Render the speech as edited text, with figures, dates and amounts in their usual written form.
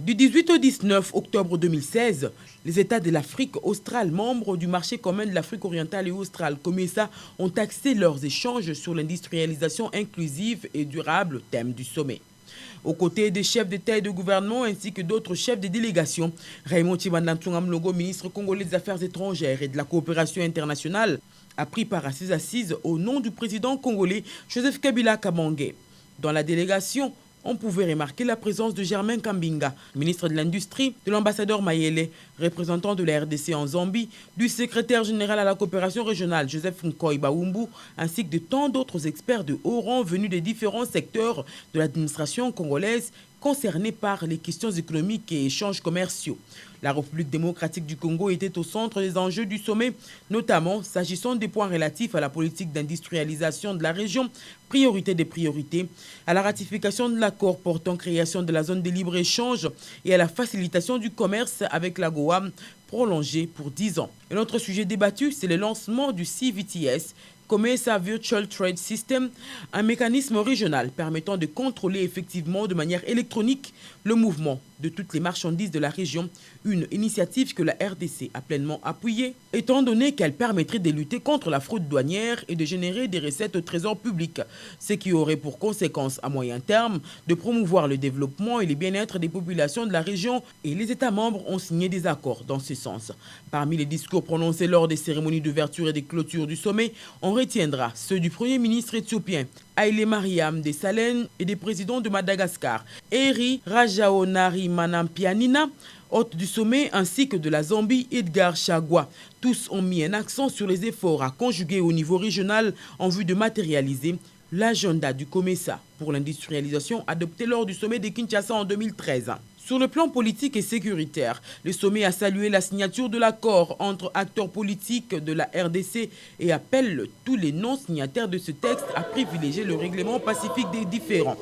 Du 18 au 19 octobre 2016, les États de l'Afrique australe, membres du marché commun de l'Afrique orientale et australe, COMESA, ont axé leurs échanges sur l'industrialisation inclusive et durable, thème du sommet. Aux côtés des chefs d'État et de gouvernement ainsi que d'autres chefs de délégation, Raymond Tshibanda Mlogo, ministre congolais des Affaires étrangères et de la coopération internationale, a pris part à ces assises au nom du président congolais Joseph Kabila Kabange. Dans la délégation, on pouvait remarquer la présence de Germain Kambinga, ministre de l'Industrie, de l'ambassadeur Mayele, représentant de la RDC en Zambie, du secrétaire général à la coopération régionale Joseph Nkoy Baoumbu, ainsi que de tant d'autres experts de haut rang venus des différents secteurs de l'administration congolaise concernés par les questions économiques et échanges commerciaux. La République démocratique du Congo était au centre des enjeux du sommet, notamment s'agissant des points relatifs à la politique d'industrialisation de la région, priorité des priorités, à la ratification de l'accord portant création de la zone de libre-échange et à la facilitation du commerce avec la Goa, prolongé pour 10 ans. Et l'autre sujet débattu, c'est le lancement du CVTS, COMESA Virtual Trade System, un mécanisme régional permettant de contrôler effectivement de manière électronique le mouvement de toutes les marchandises de la région, une initiative que la RDC a pleinement appuyée, étant donné qu'elle permettrait de lutter contre la fraude douanière et de générer des recettes au trésor public, ce qui aurait pour conséquence à moyen terme de promouvoir le développement et le bien-être des populations de la région, et les États membres ont signé des accords dans ce sens. Parmi les discours prononcés lors des cérémonies d'ouverture et de clôture du sommet, on retiendra ceux du Premier ministre éthiopien Haïlé Mariam Desalegn et des présidents de Madagascar, Eri Rajaonarimampianina, hôte du sommet, ainsi que de la Zambie, Edgar Chagwa. Tous ont mis un accent sur les efforts à conjuguer au niveau régional en vue de matérialiser l'agenda du COMESA pour l'industrialisation adopté lors du sommet de Kinshasa en 2013. Sur le plan politique et sécuritaire, le sommet a salué la signature de l'accord entre acteurs politiques de la RDC et appelle tous les non-signataires de ce texte à privilégier le règlement pacifique des différends.